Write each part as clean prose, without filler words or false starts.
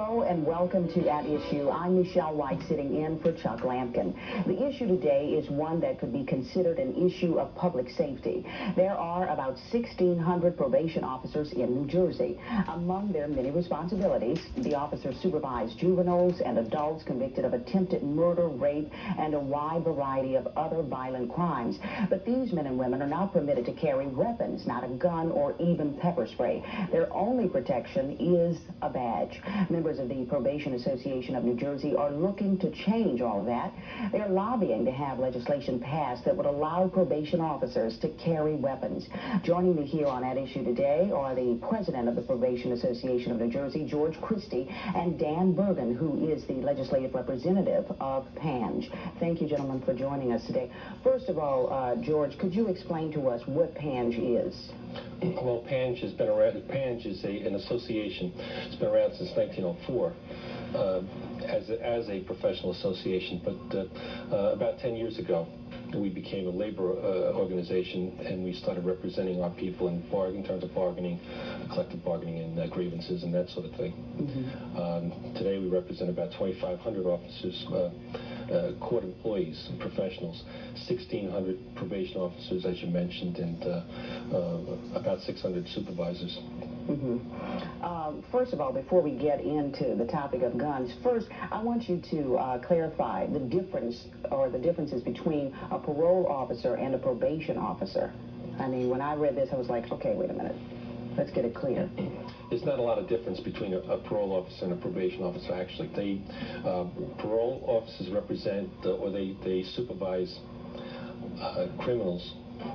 Hello and welcome to At Issue. I'm Michelle White, sitting in for Chuck Lampkin. The issue today is one that could be considered an issue of public safety. There are about 1,600 probation officers in New Jersey. Among their many responsibilities, the officers supervise juveniles and adults convicted of attempted murder, rape, and a wide variety of other violent crimes. But these men and women are not permitted to carry weapons, not a gun or even pepper spray. Their only protection is a badge. Members of the Probation Association of New Jersey are looking to change all of that. They're lobbying to have legislation passed that would allow probation officers to carry weapons. Joining me here on At Issue today are the president of the Probation Association of New Jersey, George Christie, and Dan Bergen, who is the legislative representative of PANJ. Thank you, gentlemen, for joining us today. First of all, George, could you explain to us what PANJ is? Well, PANJ has been around. PANJ is an association. It's been around since 1904 as a professional association. But about 10 years ago, we became a labor organization, and we started representing our people in terms of bargaining, collective bargaining, and grievances and that sort of thing. Mm-hmm. Today, we represent about 2,500 officers. Court employees, professionals, 1,600 probation officers, as you mentioned, and about 600 supervisors. Mm-hmm. First of all, before we get into the topic of guns, first, I want you to clarify the difference or the differences between a parole officer and a probation officer. I mean, when I read this, I was like, okay, wait a minute. Let's get it clear. There's not a lot of difference between a parole officer and a probation officer, actually. Parole officers represent or they supervise criminals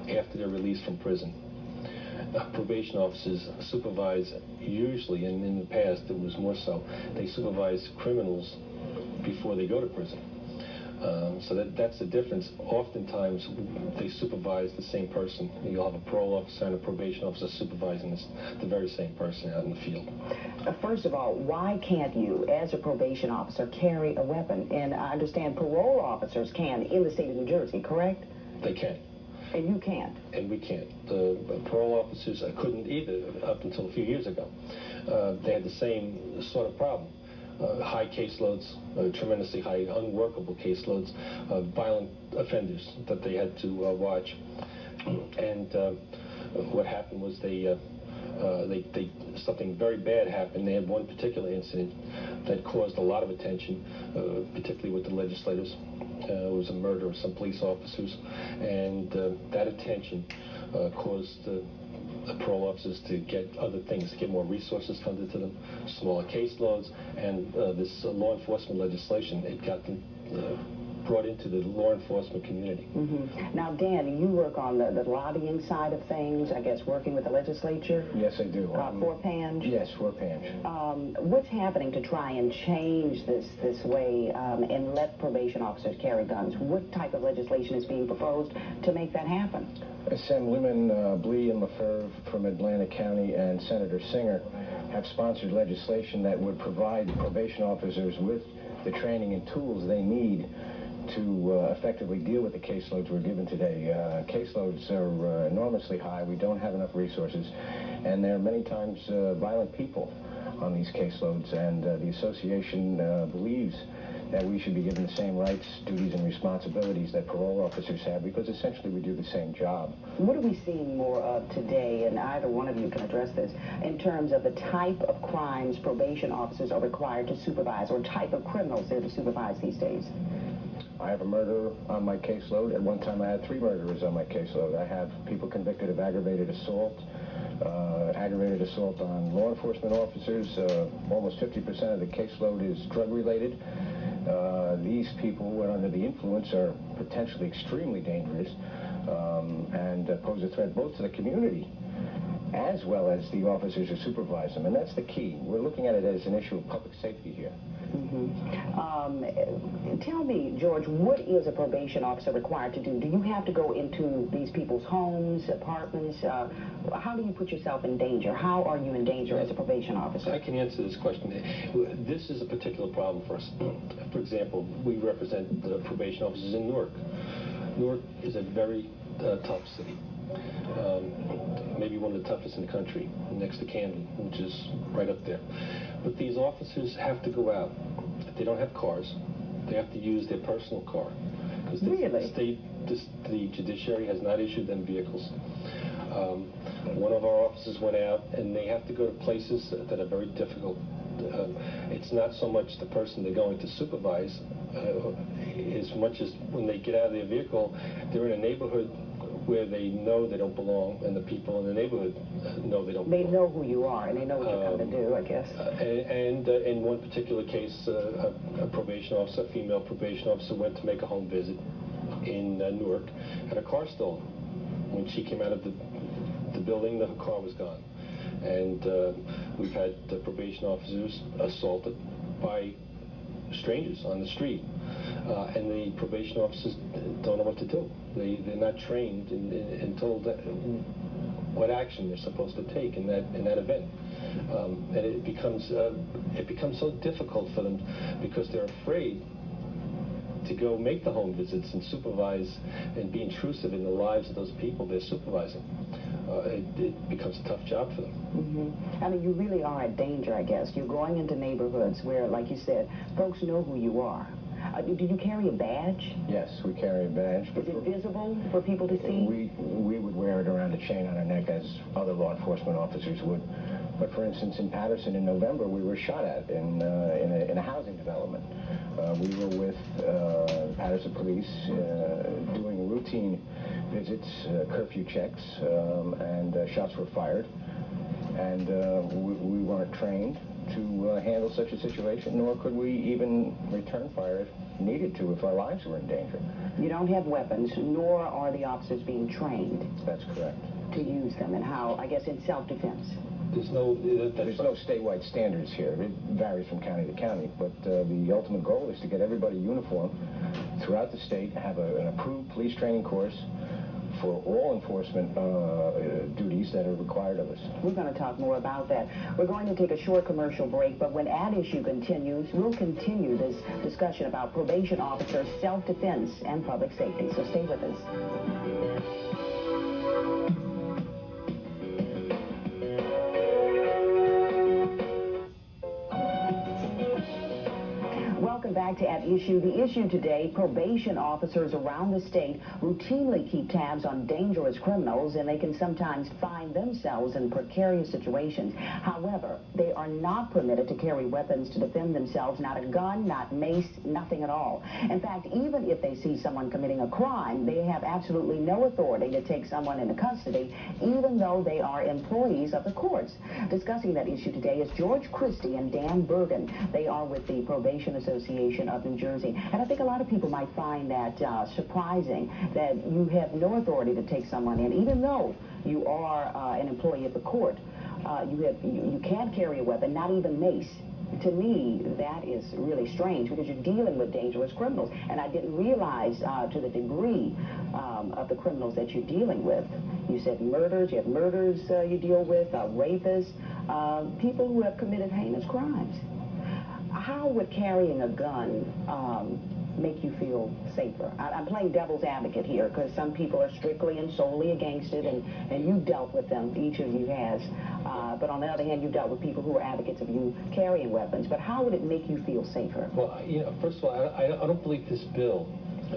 after they're released from prison. Probation officers supervise, usually, and in the past it was more so, they supervise criminals before they go to prison. So that's the difference. Oftentimes, they supervise the same person. You'll have a parole officer and a probation officer supervising the very same person out in the field. First of all, why can't you, as a probation officer, carry a weapon? And I understand parole officers can in the state of New Jersey, correct? They can. And you can't? And we can't. The parole officers couldn't either up until a few years ago. They had the same sort of problem. High caseloads, tremendously high, unworkable caseloads, violent offenders that they had to watch. And what happened was something very bad happened. They had one particular incident that caused a lot of attention, particularly with the legislators. It was a murder of some police officers, and that attention caused the parole officers to get other things, to get more resources funded to them, smaller caseloads, and this law enforcement legislation, it got them brought into the law enforcement community. Mm-hmm. Now, Dan, you work on the lobbying side of things, I guess, working with the legislature? Yes, I do. For PANJ? Yes, for PANJ. What's happening to try and change this way and let probation officers carry guns? What type of legislation is being proposed to make that happen? Assemblyman Blee and LaFerve from Atlantic County and Senator Singer have sponsored legislation that would provide probation officers with the training and tools they need to effectively deal with the caseloads we're given today. Caseloads are enormously high. We don't have enough resources, and there are many times violent people on these caseloads, and the association believes that we should be given the same rights, duties, and responsibilities that parole officers have, because essentially we do the same job. What are we seeing more of today, and either one of you can address this, in terms of the type of crimes probation officers are required to supervise, or type of criminals they're to supervise these days? I have a murder on my caseload. At one time I had 3 murderers on my caseload. I have people convicted of aggravated assault on law enforcement officers. Almost 50% of the caseload is drug-related. These people, when under the influence, are potentially extremely dangerous and pose a threat both to the community as well as the officers who supervise them. And that's the key. We're looking at it as an issue of public safety here. Mm-hmm. Tell me, George, what is a probation officer required to do? Do you have to go into these people's homes, apartments? How do you put yourself in danger? How are you in danger as a probation officer? I can answer this question. This is a particular problem for us. For example, we represent the probation officers in Newark. Newark is a very tough city. Maybe one of the toughest in the country, next to Camden, which is right up there. But these officers have to go out. If they don't have cars, they have to use their personal car. Because the judiciary has not issued them vehicles. One of our officers went out, and they have to go to places that are very difficult. It's not so much the person they're going to supervise, as much as when they get out of their vehicle, they're in a neighborhood where they know they don't belong, and the people in the neighborhood know they don't belong. They know who you are, and they know what you're coming to do, I guess. And in one particular case, a probation officer, a female probation officer, went to make a home visit in Newark, and her car stolen. When she came out of the building, her car was gone. And we've had probation officers assaulted by strangers on the street. And the probation officers don't know what to do. They're not trained and told what action they're supposed to take in that event. And it becomes so difficult for them because they're afraid to go make the home visits and supervise and be intrusive in the lives of those people they're supervising. It becomes a tough job for them. Mm-hmm. I mean, you really are at danger, I guess. You're going into neighborhoods where, like you said, folks know who you are. Do you carry a badge? Yes, we carry a badge. Is it visible for people to see? We would wear it around a chain on our neck as other law enforcement officers would. But for instance, in Patterson in November, we were shot at in a housing development. We were with Patterson police doing routine visits, curfew checks, and shots were fired. And we weren't trained to handle such a situation, nor could we even return fire if needed to, if our lives were in danger. You don't have weapons, nor are the officers being trained. That's correct. To use them, and how, I guess, in self-defense. There's no statewide standards here. It varies from county to county, but the ultimate goal is to get everybody uniform throughout the state, have an approved police training course for all enforcement duties that are required of us. We're going to talk more about that. We're going to take a short commercial break, but when At Issue continues, we'll continue this discussion about probation officers, self-defense, and public safety. So stay with us. Welcome back to At Issue. The issue today, probation officers around the state routinely keep tabs on dangerous criminals, and they can sometimes find themselves in precarious situations. However, they are not permitted to carry weapons to defend themselves, not a gun, not mace, nothing at all. In fact, even if they see someone committing a crime, they have absolutely no authority to take someone into custody, even though they are employees of the courts. Discussing that issue today is George Christie and Dan Bergen. They are with the Probation Association of New Jersey. And I think a lot of people might find that surprising that you have no authority to take someone in, even though you are an employee of the court. You can't carry a weapon, not even mace. To me, that is really strange because you're dealing with dangerous criminals. And I didn't realize to the degree of the criminals that you're dealing with. You said murders, you have murders you deal with, rapists, people who have committed heinous crimes. How would carrying a gun make you feel safer? I'm playing devil's advocate here because some people are strictly and solely against it, and you've dealt with them, each of you has. But on the other hand, you've dealt with people who are advocates of you carrying weapons. But how would it make you feel safer? Well, first of all, I don't believe this bill,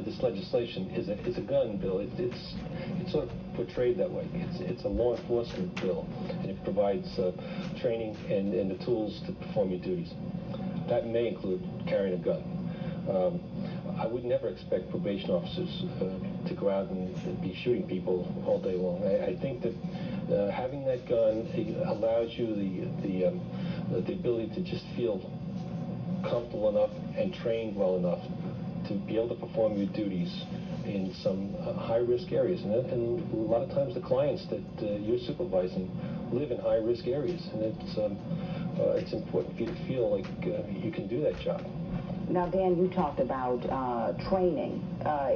this legislation, is a gun bill. It's sort of portrayed that way. It's a law enforcement bill, and it provides training and the tools to perform your duties. That may include carrying a gun. I would never expect probation officers to go out and be shooting people all day long. I think that having that gun allows you the ability to just feel comfortable enough and trained well enough to be able to perform your duties in some high-risk areas. And a lot of times the clients that you're supervising live in high-risk areas, and it's important for you to feel like you can do that job. Now, Dan, you talked about training.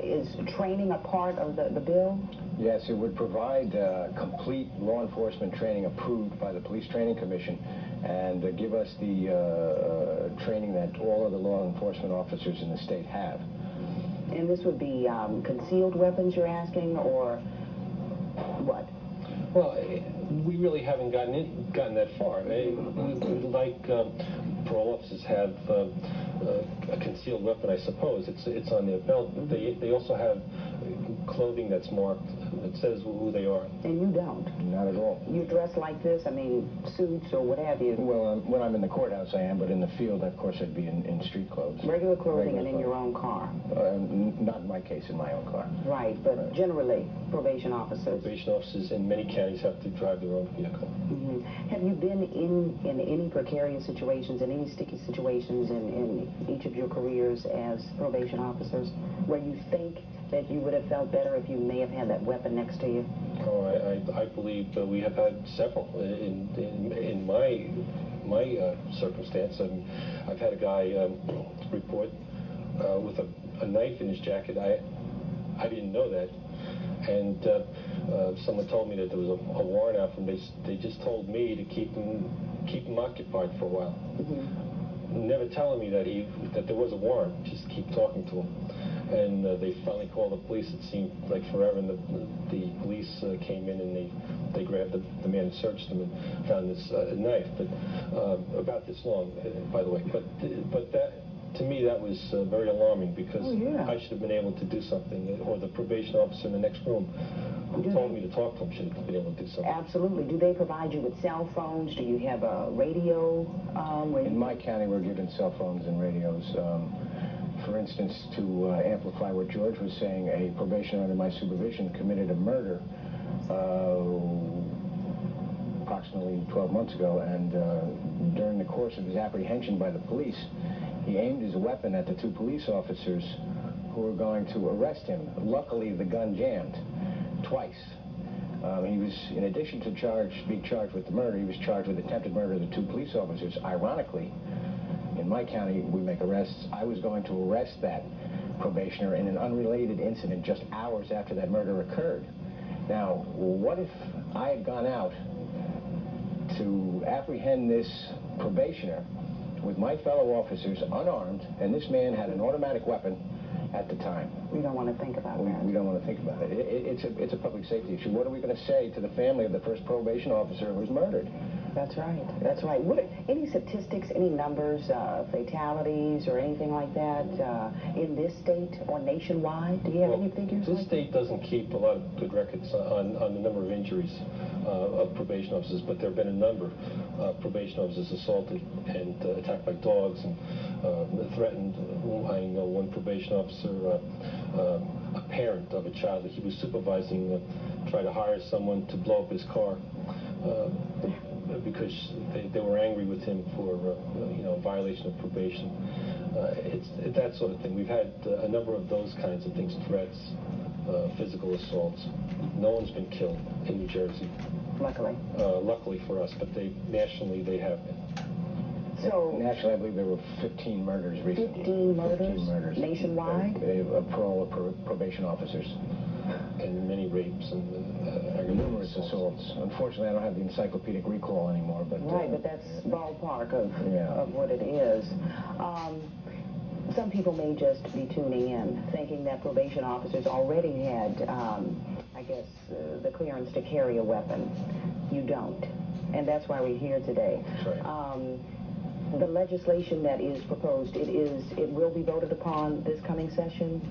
Is training a part of the bill? Yes, it would provide complete law enforcement training approved by the Police Training Commission and give us the training that all of the law enforcement officers in the state have. And this would be concealed weapons you're asking, or What? Well, we really haven't gotten that far. Like parole officers have a concealed weapon, I suppose. It's on their belt. They also have clothing that's marked that says who they are. And you don't? Not at all. You dress like this? I mean, suits or what have you? Well, when I'm in the courthouse, I am, but in the field, of course, I'd be in street clothes. Regular clothing Regular and in clothes. your own car? Not in my case, in my own car. Right, but generally, probation officers. Probation officers in many counties have to drive their own vehicle. Have you been in any precarious situations, in any sticky situations in each of your careers as probation officers, where you think that you would have felt better if you may have had that weapon next to you? Oh, I believe we have had several in my circumstance. I've had a guy report with a knife in his jacket. I didn't know that, and someone told me that there was a warrant out for him. They just told me to keep him occupied for a while, never telling me that there was a warrant. Just keep talking to him. And they finally called the police. It seemed like forever, and the police came in and they grabbed the man and searched him and found this knife, but about this long, by the way. But that, to me, that was very alarming, because I should have been able to do something, or the probation officer in the next room who told me to talk to him should have been able to do something. Absolutely. Do they provide you with cell phones? Do you have a radio? In my county, we're given cell phones and radios. For instance, to amplify what George was saying, a probationer under my supervision committed a murder approximately 12 months ago, and during the course of his apprehension by the police, he aimed his weapon at the two police officers who were going to arrest him. Luckily, the gun jammed twice. He was, in addition to being charged with the murder, he was charged with attempted murder of the two police officers. Ironically, in my county, we make arrests. I was going to arrest that probationer in an unrelated incident just hours after that murder occurred. Now, what if I had gone out to apprehend this probationer with my fellow officers unarmed, and this man had an automatic weapon at the time? We don't want to think about that. We don't want to think about it. It's a public safety issue. What are we going to say to the family of the first probation officer who was murdered? That's right. That's right. Any statistics, any numbers, fatalities, or anything like that in this state or nationwide? Do you have any figures? This state doesn't keep a lot of good records on the number of injuries of probation officers, but there have been a number of probation officers assaulted and attacked by dogs and threatened. I know one probation officer, a parent of a child that he was supervising, tried to hire someone to blow up his car. Because they were angry with him for violation of probation. It's that sort of thing. We've had a number of those kinds of things, threats, physical assaults. No one's been killed in New Jersey. Luckily. Luckily for us, but nationally they have been. So nationally, I believe there were 15 murders recently. 15 murders? 15 murders. Nationwide? Probation officers. And many rapes and numerous assaults. Unfortunately, I don't have the encyclopedic recall anymore, but... Right, but that's ballpark of what it is. Some people may just be tuning in, thinking that probation officers already had, I guess, the clearance to carry a weapon. You don't. And that's why we're here today. That's right. The legislation that is proposed, it will be voted upon this coming session.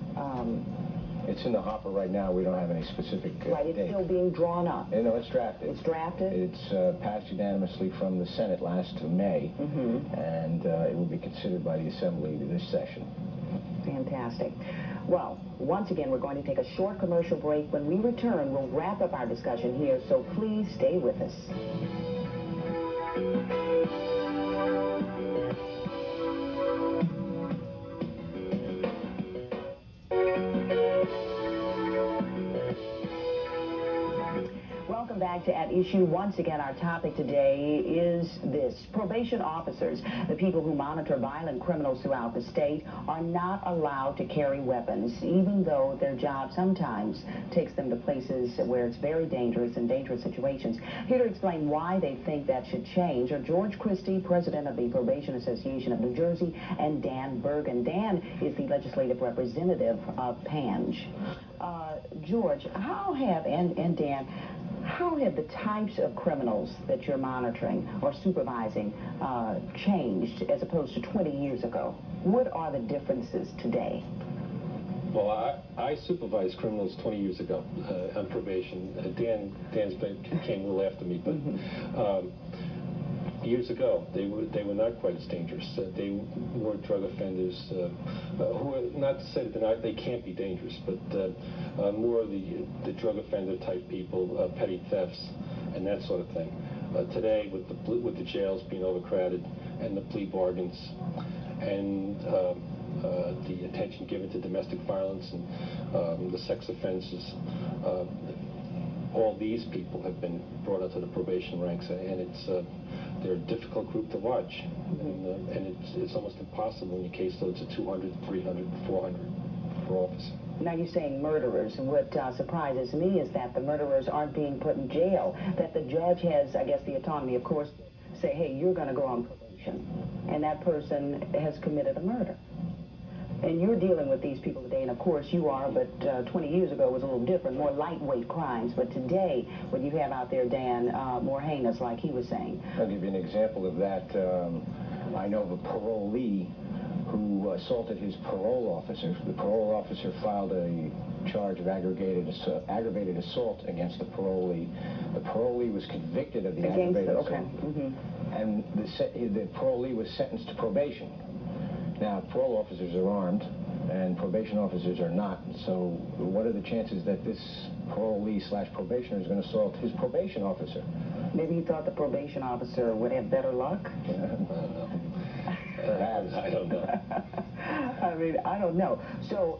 It's in the hopper right now. We don't have any specific right, it's date. still being drawn up. No, it's drafted. It's drafted? It's passed unanimously from the Senate last May, and it will be considered by the Assembly this session. Fantastic. Well, once again, we're going to take a short commercial break. When we return, we'll wrap up our discussion here, so please stay with us. Welcome back back to At Issue. Once again, our topic today is this. Probation officers, the people who monitor violent criminals throughout the state, are not allowed to carry weapons, even though their job sometimes takes them to places where it's very dangerous and dangerous situations. Here to explain why they think that should change are George Christie, president of the Probation Association of New Jersey, and Dan Bergen. Dan is the legislative representative of Pange. George, and Dan, how have the types of criminals that you're monitoring or supervising changed as opposed to 20 years ago? What are the differences today? Well, I supervised criminals 20 years ago on probation. Dan came a little after me, but years ago, they were not quite as dangerous. They were drug offenders who are, not to say that they can't be dangerous, but more of the drug offender type people, petty thefts, and that sort of thing. Today, with the jails being overcrowded and the plea bargains and the attention given to domestic violence and the sex offenses, all these people have been brought up to the probation ranks, and they're a difficult group to watch, and it's almost impossible in your caseloads of 200, 300, 400 per officer. Now you're saying murderers. What surprises me is that the murderers aren't being put in jail, that the judge has, I guess, the autonomy, of course, to say, hey, you're going to go on probation, and that person has committed a murder. And you're dealing with these people today, and of course you are, but 20 years ago was a little different, more lightweight crimes. But today, what you have out there, Dan, more heinous, like he was saying. I'll give you an example of that. I know of a parolee who assaulted his parole officer. The parole officer filed a charge of aggravated assault against the parolee. The parolee was convicted of the aggravated assault. And the parolee was sentenced to probation. Now, parole officers are armed, and probation officers are not. So what are the chances that this parolee/probationer is going to assault his probation officer? Maybe he thought the probation officer would have better luck? Perhaps. I don't know. I mean, I don't know. So,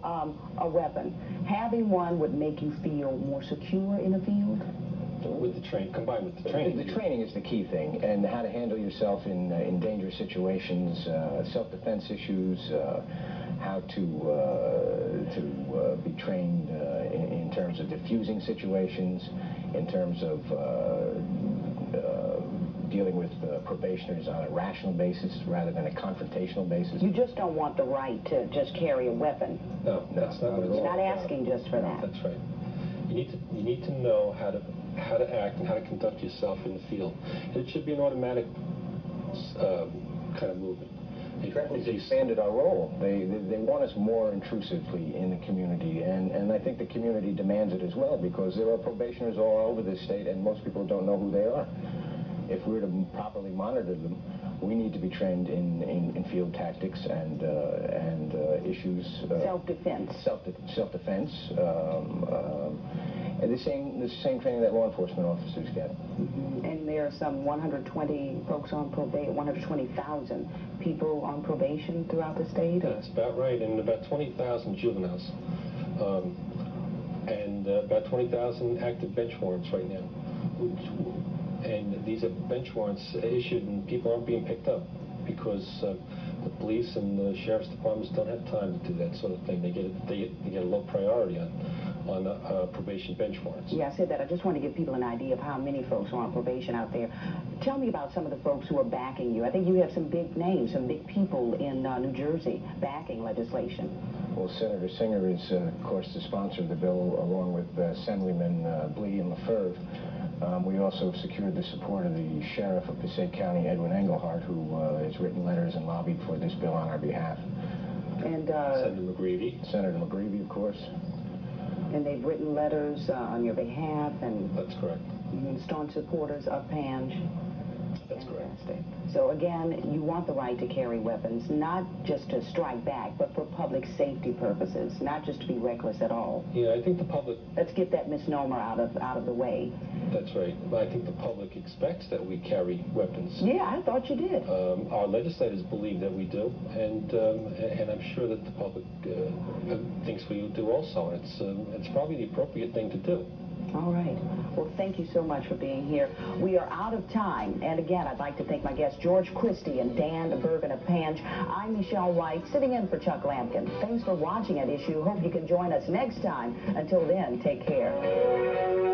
a weapon. Having one would make you feel more secure in a field? Combined with the training. The training is the key thing, and how to handle yourself in dangerous situations, self-defense issues, how to be trained in terms of diffusing situations, in terms of dealing with probationers on a rational basis rather than a confrontational basis. You just don't want the right to just carry a weapon. No, that's not what it's You're not asking just for that. That's right. You need to know how to act and how to conduct yourself in the field. It should be an automatic kind of movement. They've expanded our role. They want us more intrusively in the community, and I think the community demands it as well, because there are probationers all over this state, and most people don't know who they are. If we're to properly monitor them, we need to be trained in field tactics and issues. Self-defense. Self-defense. And the same training that law enforcement officers get. And there are some 120 folks on probation, 120,000 people on probation throughout the state? That's about right, and about 20,000 juveniles. And about 20,000 active bench warrants right now. And these are bench warrants issued, and people aren't being picked up because the police and the sheriff's departments don't have time to do that sort of thing. They get a low priority on probation bench warrants. Yeah, I said that. I just want to give people an idea of how many folks are on probation out there. Tell me about some of the folks who are backing you. I think you have some big names, some big people in New Jersey backing legislation. Well, Senator Singer is, of course, the sponsor of the bill, along with Assemblyman Blee and LaFerve. We also secured the support of the Sheriff of Passaic County, Edwin Engelhardt, who has written letters and lobbied for this bill on our behalf. And Senator McGreevey. Senator McGreevey, of course. And they've written letters on your behalf, and That's correct. Staunch supporters of Pange. That's correct. So again, you want the right to carry weapons, not just to strike back, but for public safety purposes, not just to be reckless at all. Yeah, I think the public... Let's get that misnomer out of the way. That's right. But I think the public expects that we carry weapons. Yeah, I thought you did. Our legislators believe that we do, and I'm sure that the public thinks we do also. It's probably the appropriate thing to do. All right. Well, thank you so much for being here. We are out of time. And again, I'd like to thank my guests, George Christie and Dan Bergen of Panch. I'm Michelle White, sitting in for Chuck Lampkin. Thanks for watching At Issue. Hope you can join us next time. Until then, take care.